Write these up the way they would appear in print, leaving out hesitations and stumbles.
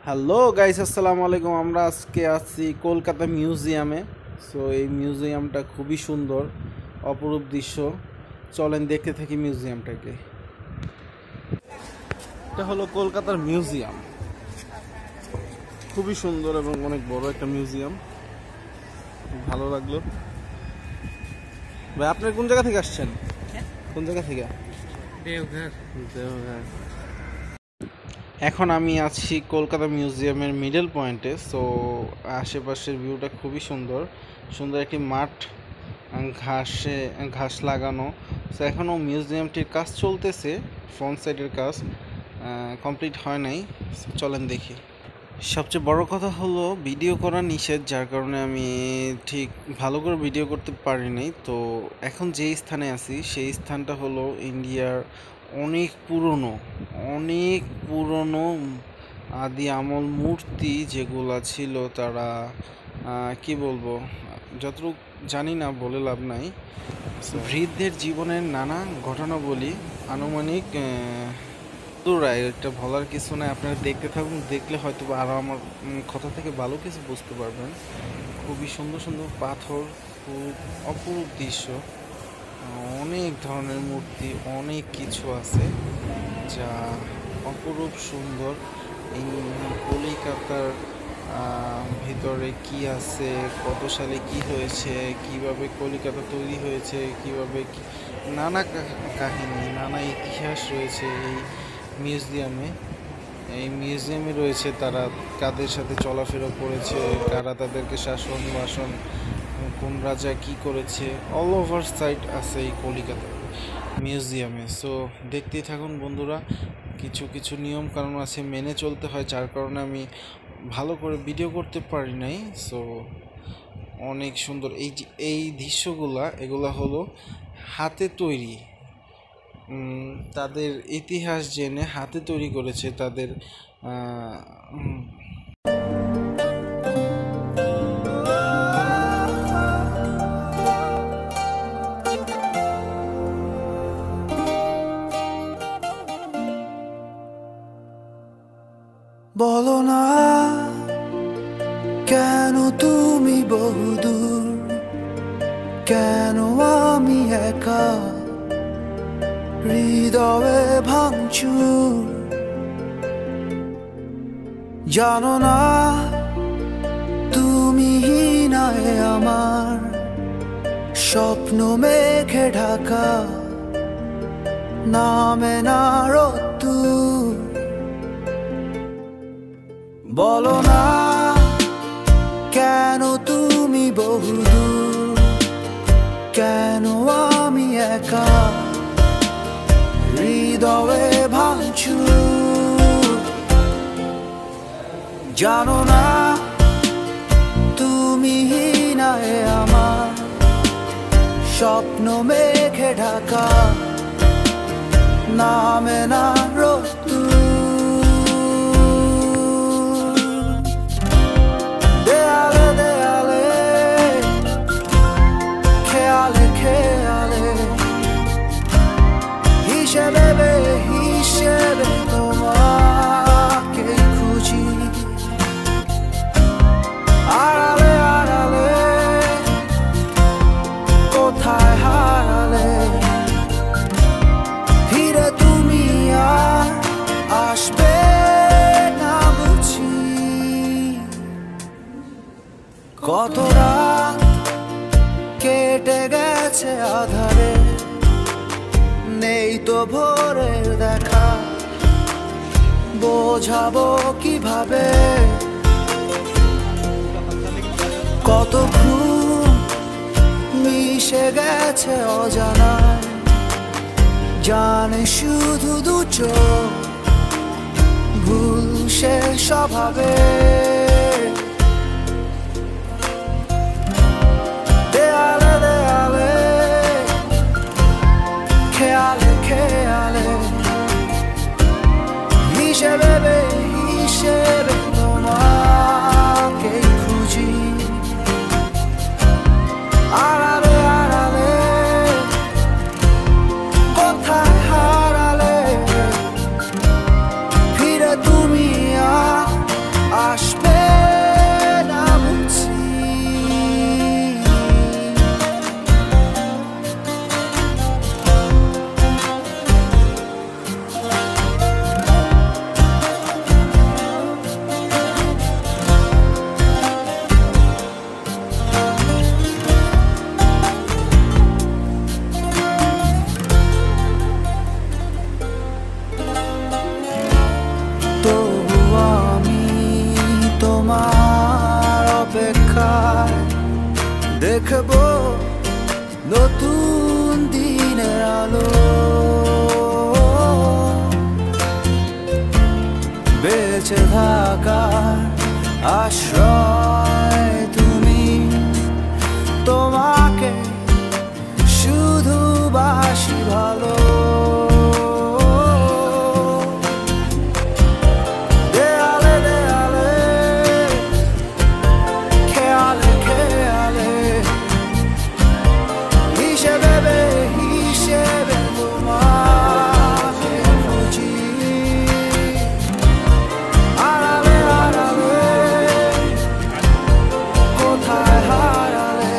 Hello guys, আসসালামু আলাইকুম। আমরা আজকে আছি কলকাতা মিউজিয়ামে। সো এই মিউজিয়ামটা খুবই সুন্দর, অপরূপ দৃশ্য। চলেন দেখতে থাকি মিউজিয়ামটাকে। এটা হলো কলকাতার মিউজিয়াম, খুবই সুন্দর এবং অনেক বড় একটা মিউজিয়াম। ভালো লাগলো। ভাই, আপনি কোন জায়গা থেকে আসছেন? কোন জায়গা থেকে? দেওঘর। দেওঘর। এখন আমি আছি কলকাতা মিউজিয়ামের মিডল পয়েন্টে। সো আশেপাশের ভিউটা খুবই সুন্দর, সুন্দর একটি মাঠ, ঘাস লাগানো। সো এখনও মিউজিয়ামটির কাজ চলতেছে, ফ্রন্ট সাইডের কাজ কমপ্লিট হয় নাই। চলেন দেখি। সবচেয়ে বড় কথা হলো ভিডিও করা নিষেধ, যার কারণে আমি ঠিক ভালো করে ভিডিও করতে পারিনি। তো এখন যেই স্থানে আছি সেই স্থানটা হলো ইন্ডিয়ার অনেক পুরনো আদি আমল মূর্তি যেগুলা ছিল। তারা কি বলবো, যতটুকু জানি না বলে লাভ নাই। বৃদ্ধের জীবনের নানা ঘটনাবলী আনুমানিক দূরায়, এটা বলার কিছু নাই। আপনারা দেখতে থাকুন, দেখলে হয়তো আরও আমার কথা থেকে ভালো কিছু বুঝতে পারবেন। খুবই সুন্দর সুন্দর পাথর, খুব অপরূপ দৃশ্য, অনেক ধরনের মূর্তি, অনেক কিছু আছে যা অপরূপ সুন্দর। এই কলিকাতার ভিতরে কি আছে, কত সালে কি হয়েছে, কিভাবে কলিকাতা তৈরি হয়েছে, কিভাবে নানা কাহিনী, নানা ইতিহাস রয়েছে এই মিউজিয়ামে রয়েছে। তারা কাদের সাথে চলাফেরা করেছে, কারা তাদেরকে শাসন বাসন, কোন রাজা কি করেছে, অল ওভার সাইট আছে এই কলিকাতা মিউজিয়ামে। সো দেখতেই থাকুন বন্ধুরা। কিছু কিছু নিয়ম কানুন আছে, মেনে চলতে হয়, যার কারণে আমি ভালো করে ভিডিও করতে পারি নাই। সো অনেক সুন্দর এই দৃশ্যগুলা, এগুলা হলো হাতে তৈরি। তাদের ইতিহাস জেনে হাতে তৈরি করেছে তাদের বলো না কেন তুমি বহুদূর, কেন আমি একা, হৃদয়ে ভাঙচুর। জানো না তুমি নাই আমার স্বপ্ন মেঘে ঢাকা, নামে না রোদ্দুর। বলো না কেন তুমি বহুদূর, কেন আমি একা, হৃদয়ে ভাঙচুর। জানো না তুমি নাই আমার স্বপ্ন মেঘে ঢাকা, নামে না রোদ্দুর। দেয়ালে দেয়ালে, খেয়ালে খেয়ালে, হিসেবে হিসেবে তোমাকে খুঁজি। আড়ালে আড়ালে কোথায় হারালে, ফিরে তুমি আর আসবে না বুঝি। কত রাত কেটে গেছে আধারে, নেই তো ভোরের দেখা, বোঝাবো কিভাবে। কত ঘুম মিশে গেছে অজানায়, জানে শুধু দু চোখ, ভুল সে স্বভাবে। দেয়ালে দেয়ালে, খেয়ালে খেয়ালে, হিসেবে হিসেবে তোমাকে খুঁজি। আড়ালে আড়ালে কোথায় হারালে, ফিরে তুমি আর বেঁচে থাকার আশ্রয় তুমি, তোমাকে শুধু বাসি ভালো। দেয়ালে দেয়ালে, খেয়ালে খেয়ালে, হিসেবে হিসেবে তোমাকে খুঁজি। আড়ালে আড়ালে, কোথায় হারালে,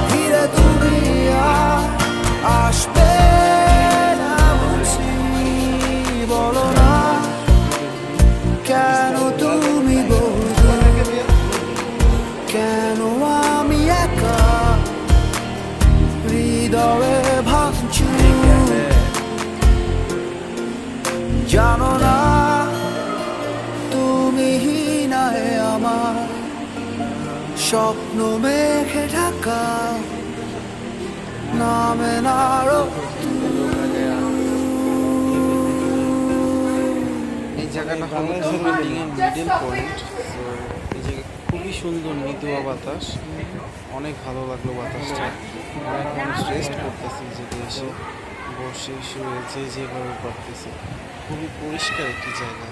ফিরে তুমি আর আসবে না বুঝি। বলো না কেন তুমি বলবে, কেন আমি একা হৃদয়ে ভাবছি। জানো না তুমি হিনায় আমার স্বপ্ন মেঘে ঢাকা, নামে না এই জায়গাটা হলো বিল্ডিং এর মিডল পয়েন্ট। তো এই জায়গা খুবই সুন্দর, মৃদুয়া বাতাস, অনেক ভালো লাগলো বাতাসটা। অনেক মানুষ রেস্ট করতেছে এই জায়গায় এসে, বসে শুয়ে যে যেভাবে পারতেছে। খুবই পরিষ্কার একটি জায়গা।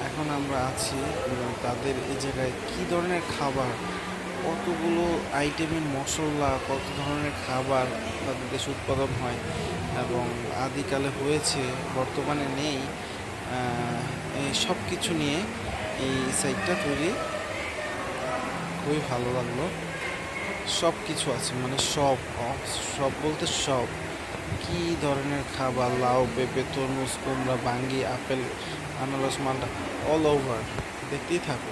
এখন আমরা আছি তাদের এই জায়গায় কী ধরনের খাবার, কতগুলো আইটেমের মশলা, কত ধরনের খাবার তাদের দেশে উৎপাদন হয় এবং আদিকালে হয়েছে, বর্তমানে নেই, এই সব কিছু নিয়ে এই সাইটটা তৈরি। খুবই ভালো লাগলো। সব কিছু আছে, মানে সব সব বলতে সব, কি ধরনের খাবার, লাউ, পেঁপে, তরমুজ, কুমড়া, বাঙ্গি, আপেল, আনারস, মালটা, অল ওভার। দেখতেই থাকো।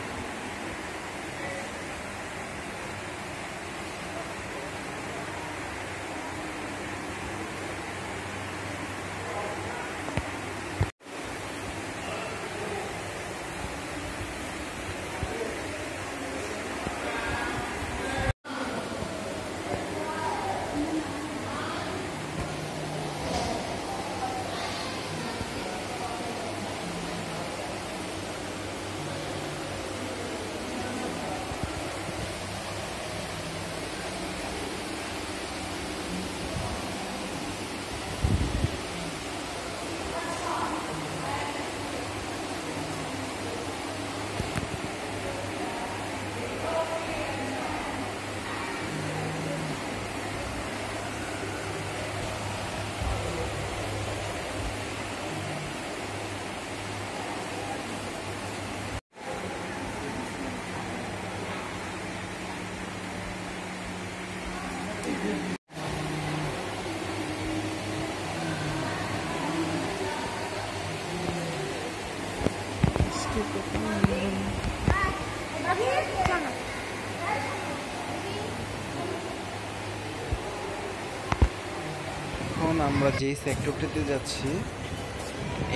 এখন আমরা যেই সেক্টরটিতে যাচ্ছি,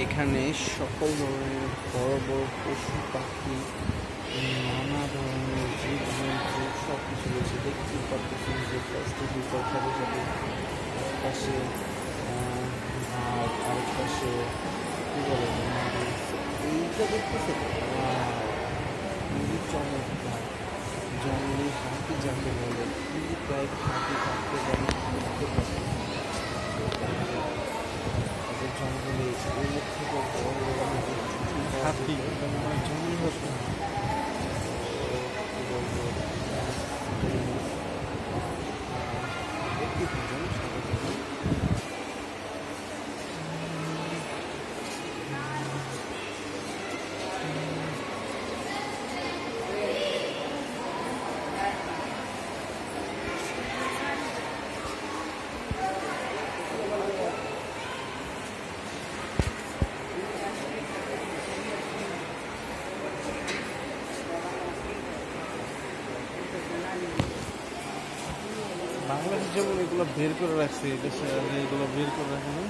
এখানে সকল ধরনের বড় বড় পশু পাখি, নানা ধরনের জীবজন্তু সব কিছু রয়েছে। দেখতে পাচ্ছি যে প্লাস্টিক বিকল সাথে সাথে পাশে ভাত, আরেক পাশে কী বলে এইটা দেখতেছে খুবই চমৎকার। জঙ্গলি হাতি যাকে বলে, খুবই প্রায় হাতি থাকতে পারে বুঝতে পারে। জঙ্গলে এর থেকে বড় বড় হাতি জঙ্গলি হতো না। বাংলাদেশ যেমন এগুলো বের করে রাখছে, এদেশে এগুলো বের করে রাখে না।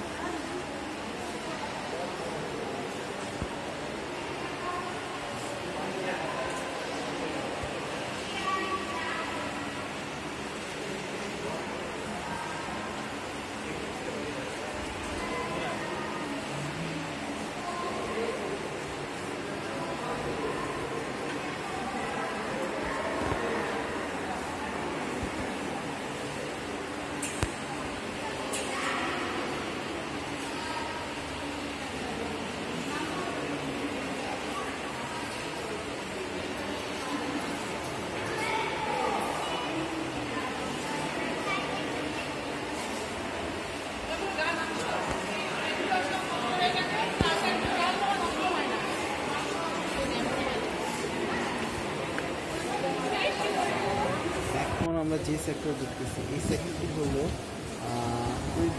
আমরা যে সেক্টর দেখতেছি এই সেক্টরটি হলো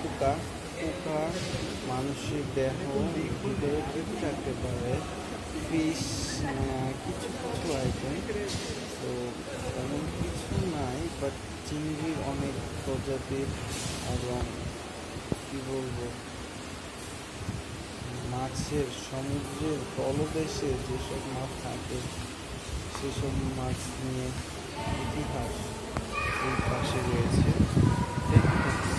পোকা পোকা মানুষের দেহ ভিতরে টিকে থাকতে পারে, ফিশ, কিছু কিছু আইটেম। তো তেমন কিছু নাই, বাট চিংড়ির অনেক প্রজাতির এবং কী বলবো, মাছের সমুদ্রের তলদেশে যেসব মাছ থাকে সেসব মাছ নিয়ে ইতিহাস এই পাশে রয়েছে। দেখতে থাকুন।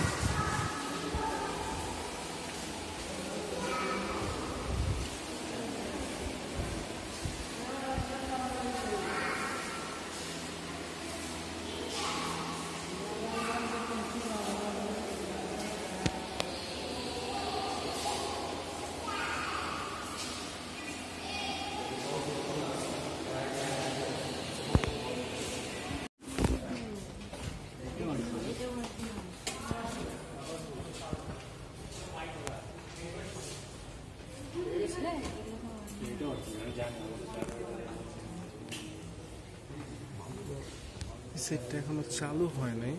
সেটটা এখনো চালু হয় নাই।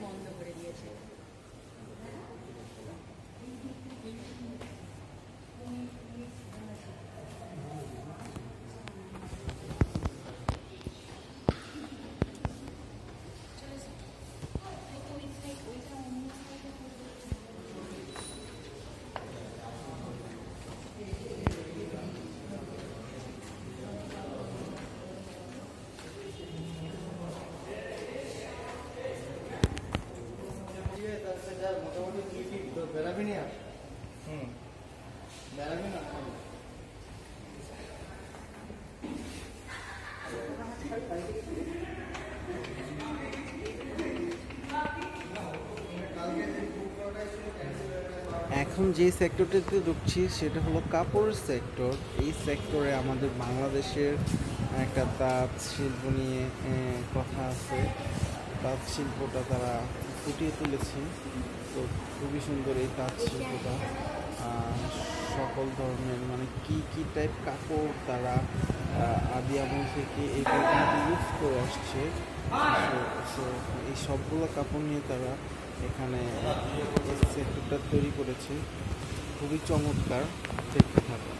বন্ধ করে দিয়েছে। এখন যে সেক্টরটিতে ঢুকছি সেটা হলো কাপড়ের সেক্টর। এই সেক্টরে আমাদের বাংলাদেশের একটা তাঁত শিল্প নিয়ে কথা আছে। তাঁত শিল্পটা তারা ফুটিয়ে তুলেছে। তো খুবই সুন্দর এই তাঁত শিল্পটা। সকল ধরনের মানে কি টাইপ কাপড় তারা আদি আমল থেকে এই কাপড়টি ইউজ করে আসছে। এই সবগুলো কাপড় নিয়ে তারা এখানে সেক্টরটা তৈরি করেছে। খুবই চমৎকার, দেখতে থাকুন।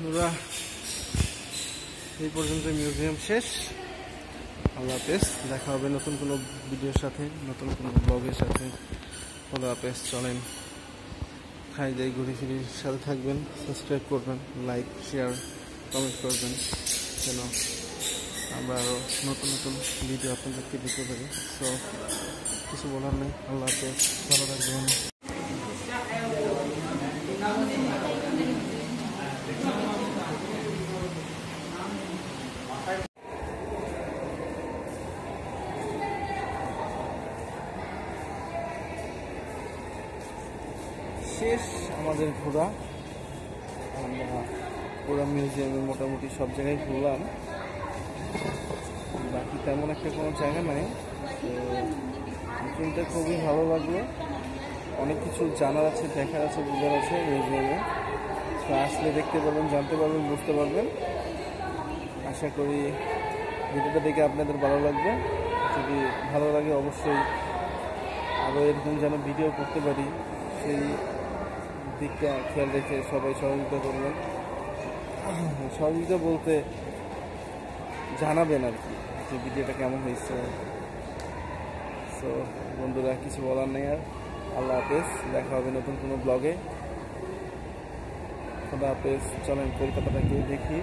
বন্ধুরা, এই পর্যন্ত মিউজিয়াম শেষ। আল্লাহ হাফেজ, দেখা হবে নতুন কোনো ভিডিওর সাথে, নতুন কোনো ব্লগের সাথে। আল্লাহ হাফেজ। চলেন খাই যাই, ঘুরে ফিরে সাথে থাকবেন, সাবস্ক্রাইব করবেন, লাইক শেয়ার কমেন্ট করবেন, যেন আমরা আরও নতুন নতুন ভিডিও আপনাদেরকে দিতে পারি। সো কিছু বলার নেই। আল্লাহ হাফেজ, ভালো থাকবেন। শেষ আমাদের ঘোরা। আমরা পুরো মিউজিয়ামে মোটামুটি সব জায়গায় ঘুরলাম, বাকি তেমন একটা কোনো জায়গা নাই। তো কিন্তু খুবই ভালো লাগলো, অনেক কিছু জানার আছে, দেখার আছে, বোঝার আছে মিউজিয়ামে। তো আসলে দেখতে পারবেন, জানতে পারবেন, বুঝতে পারবেন। আশা করি ভিডিওটা দেখে আপনাদের ভালো লাগবে। যদি ভালো লাগে অবশ্যই আরও এরকম যেন ভিডিও করতে পারি সেই দিকটা খেয়াল রেখে সবাই সহযোগিতা করবেন। সহযোগিতা বলতে জানাবেন আর কি, যে ভিডিওটা কেমন হয়েছে। সো বন্ধুরা, কিছু বলার নেই আর। আল্লাহ হাফেজ, দেখা হবে নতুন কোনো ব্লগে। খোদা হাফেজ। চলেন কলকাতাটা গিয়ে দেখি।